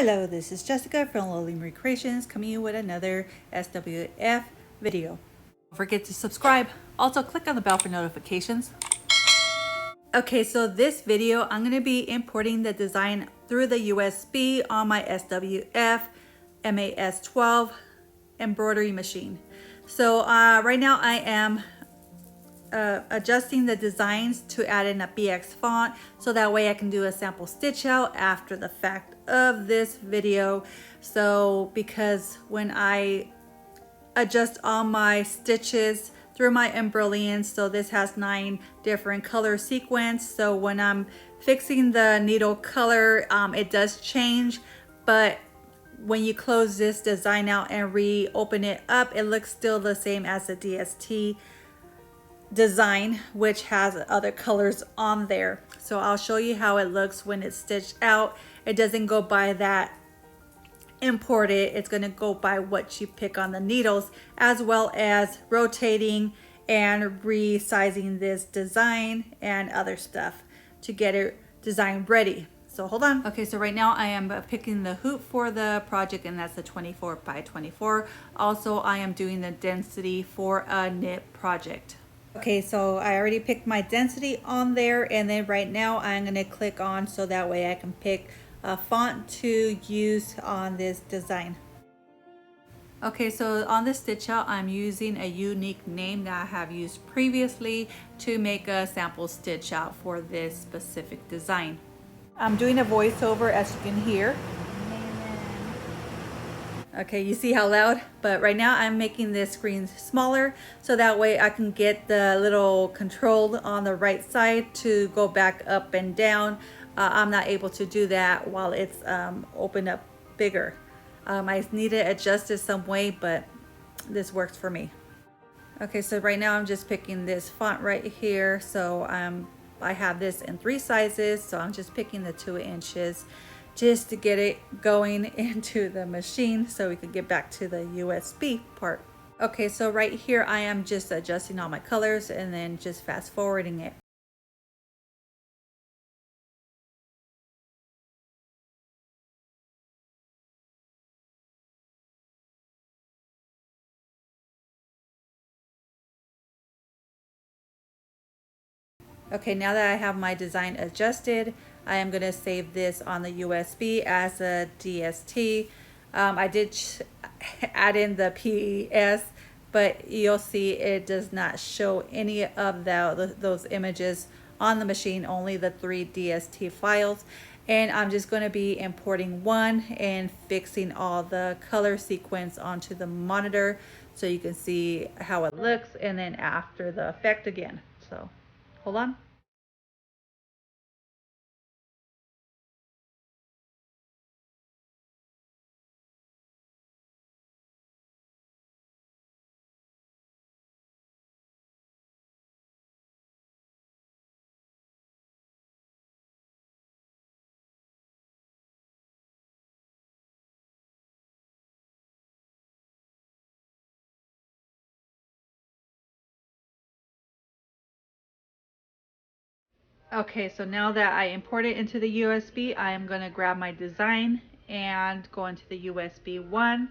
Hello, this is Jessica from Lily Marie Creations coming in with another SWF video. Don't forget to subscribe. Also click on the bell for notifications. Okay, so this video I'm going to be importing the design through the USB on my SWF MAS-12 embroidery machine. So right now I am adjusting the designs to add in a BX font so that way I can do a sample stitch out after the fact of this video. So because when I adjust all my stitches through my embroidery, so this has 9 different color sequence, so when I'm fixing the needle color it does change, but when you close this design out and reopen it up, it looks still the same as the DST design, which has other colors on there. So I'll show you how it looks when it's stitched out. It doesn't go by that imported, it's going to go by what you pick on the needles, as well as rotating and resizing this design and other stuff to get it design ready. So hold on. Okay, so right now I am picking the hoop for the project, and that's the 24 by 24. Also, I am doing the density for a knit project. Okay, so I already picked my density on there, and then right now I'm going to click on so that way I can pick a font to use on this design. Okay, so on this stitch out I'm using a unique name that I have used previously to make a sample stitch out for this specific design. I'm doing a voiceover, as you can hear. Okay, you see how loud? But right now I'm making this screen smaller so that way I can get the little control on the right side to go back up and down. I'm not able to do that while it's opened up bigger. I need to adjust it some way, but this works for me. Okay, so right now I'm just picking this font right here. So I have this in 3 sizes, so I'm just picking the 2 inches just to get it going into the machine so we can get back to the USB part. Okay, so right here I am just adjusting all my colors and then just fast forwarding it. Okay, now that I have my design adjusted, I am going to save this on the USB as a DST. I did add in the PES, but you'll see it does not show any of those images on the machine, only the 3 DST files. And I'm just going to be importing one and fixing all the color sequence onto the monitor so you can see how it looks, and then after the effect again. So hold on. Okay, so now that I import it into the USB, I am going to grab my design and go into the USB 1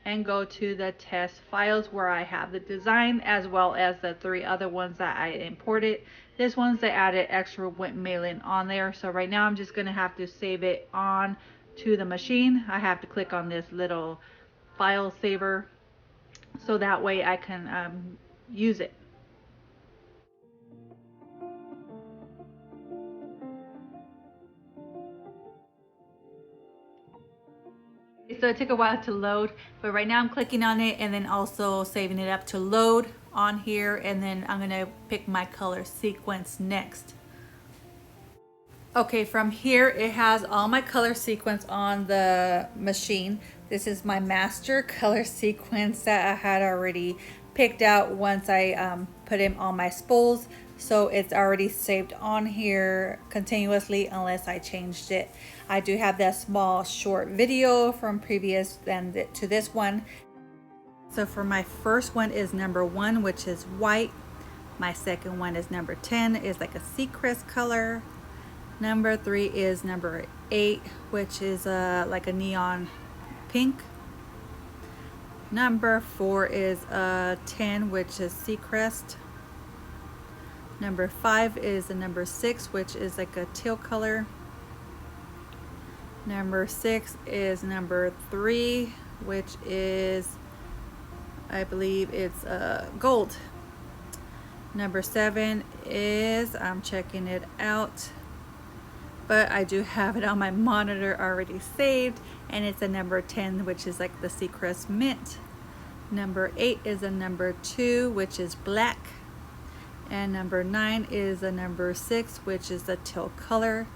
and go to the test files where I have the design as well as the 3 other ones that I imported. This one's that added extra wet mailing on there. So right now I'm just going to have to save it on to the machine. I have to click on this little file saver so that way I can use it. So it took a while to load, but right now I'm clicking on it and then also saving it up to load on here, and then I'm gonna pick my color sequence next. Okay, from here it has all my color sequence on the machine. This is my master color sequence that I had already picked out once I put in all my spools. So it's already saved on here continuously unless I changed it. I do have that small short video from previous to this one. So for my first one is number 1, which is white. My second one is number 10, is like a sea crest color. Number 3 is number 8, which is like a neon pink. Number 4 is 10, which is Seacrest. Number 5 is the number 6, which is like a teal color. Number 6 is number 3, which is, I believe it's gold. Number 7 is, I'm checking it out, but I do have it on my monitor already saved, and it's a number 10, which is like the Seacrest mint. Number 8 is a number 2, which is black. And number 9 is a number 6, which is the teal color.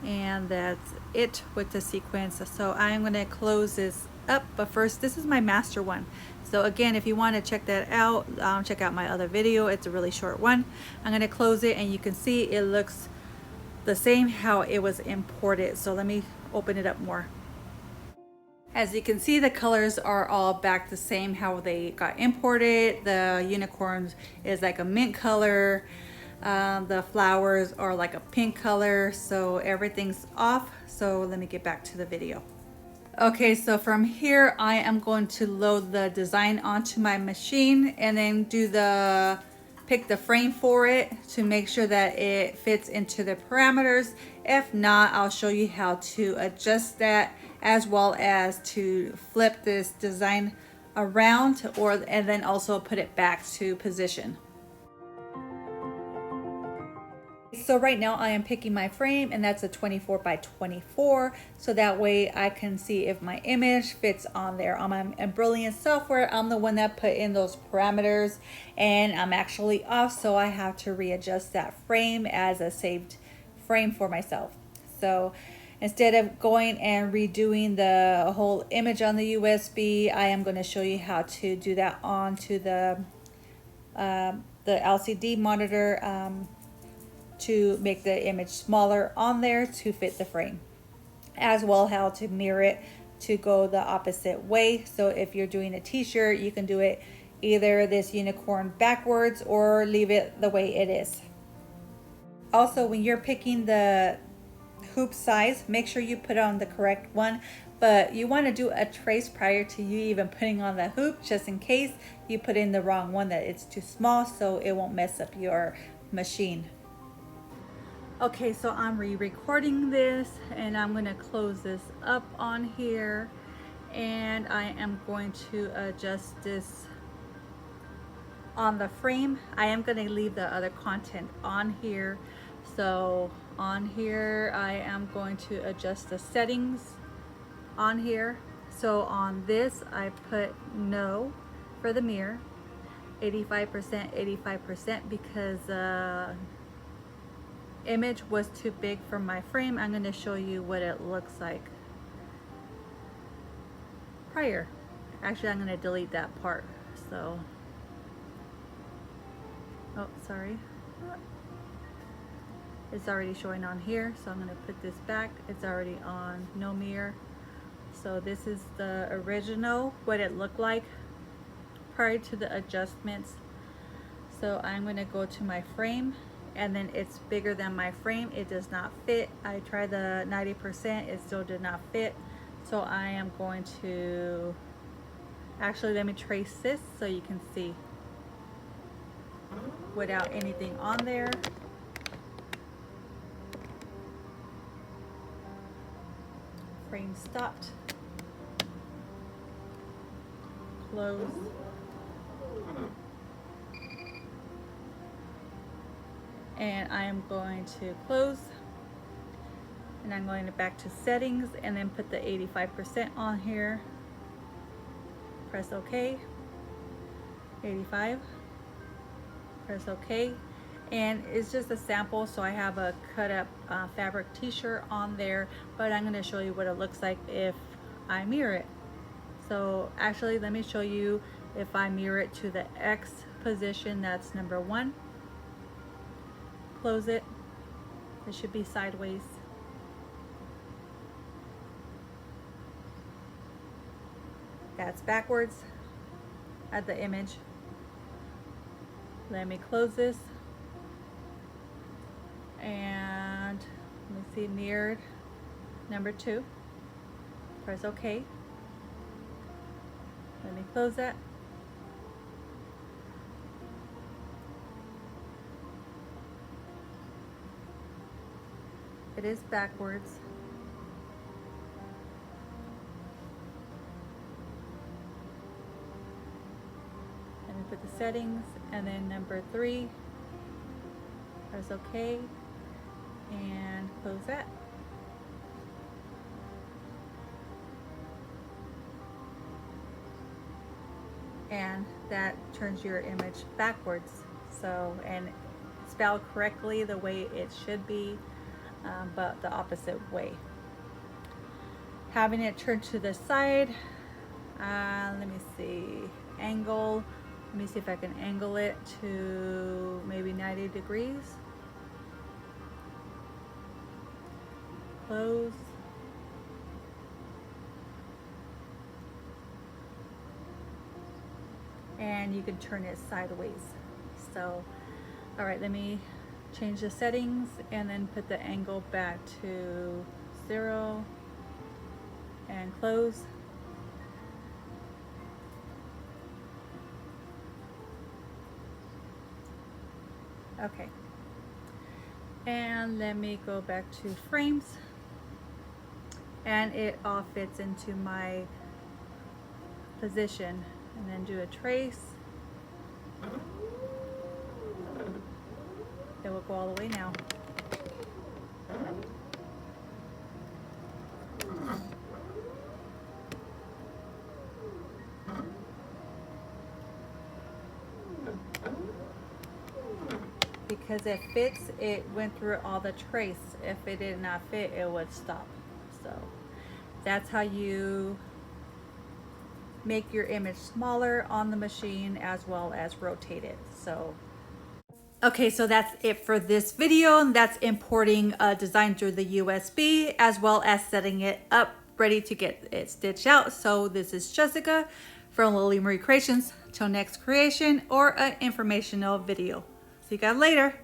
And that's it with the sequence. So I'm going to close this up, but first, this is my master one. So again, if you want to check that out, check out my other video. It's a really short one. I'm going to close it, and you can see it looks the same how it was imported. So let me open it up more. As you can see, the colors are all back the same how they got imported. The unicorns is like a mint color. The flowers are like a pink color, so everything's off. So let me get back to the video. Okay, so from here I am going to load the design onto my machine and then pick the frame for it to make sure that it fits into the parameters. If not, I'll show you how to adjust that, as well as to flip this design around and then also put it back to position. So right now I am picking my frame, and that's a 24 by 24, so that way I can see if my image fits on there. On my Embroidery software, I'm the one that put in those parameters, and I'm actually off, so I have to readjust that frame as a saved frame for myself. So instead of going and redoing the whole image on the USB, I am going to show you how to do that onto the LCD monitor, to make the image smaller on there to fit the frame, as well how to mirror it to go the opposite way. So if you're doing a t-shirt, you can do it either this unicorn backwards or leave it the way it is. Also, when you're picking the hoop size, make sure you put on the correct one, but you want to do a trace prior to you even putting on the hoop, just in case you put in the wrong one, that it's too small, so it won't mess up your machine. Okay, so I'm re-recording this, and I'm going to close this up on here, and I am going to adjust this on the frame. I am going to leave the other content on here. So on here I am going to adjust the settings on here. So on this I put no for the mirror, 85% because image was too big for my frame. I'm going to show you what it looks like prior. Actually, I'm going to delete that part. So, oh, sorry. It's already showing on here, so I'm going to put this back. It's already on no mirror. So this is the original, what it looked like prior to the adjustments. So I'm going to go to my frame, and then it's bigger than my frame. It does not fit. I tried the 90%, it still did not fit. So I am going to, actually let me trace this so you can see without anything on there. Frame stopped. Close. And I am going to close, and I'm going back to settings and then put the 85% on here. Press OK. 85. Press OK. And it's just a sample, so I have a cut up fabric t-shirt on there, but I'm going to show you what it looks like if I mirror it. So actually, let me show you if I mirror it to the X position. That's number 1. Close it. It should be sideways. That's backwards at the image. Let me close this. And let me see, mirrored. number 2. Press OK. Let me close that. It is backwards. Let me put the settings, and then number 3. Press OK and close that. And that turns your image backwards. So, and spelled correctly the way it should be, but the opposite way. Having it turned to the side, let me see, angle. Let me see if I can angle it to maybe 90 degrees. Close. And you can turn it sideways. So, all right, let me change the settings and then put the angle back to 0 and close. Okay, and let me go back to frames, and it all fits into my position, and then do a trace. It will go all the way now. Because it fits, it went through all the trace. If it did not fit, it would stop. So that's how you make your image smaller on the machine as well as rotate it. So okay, so that's it for this video. That's importing a design through the USB as well as setting it up ready to get it stitched out. So this is Jessica from Lily Marie Creations. Till next creation or an informational video. See you guys later.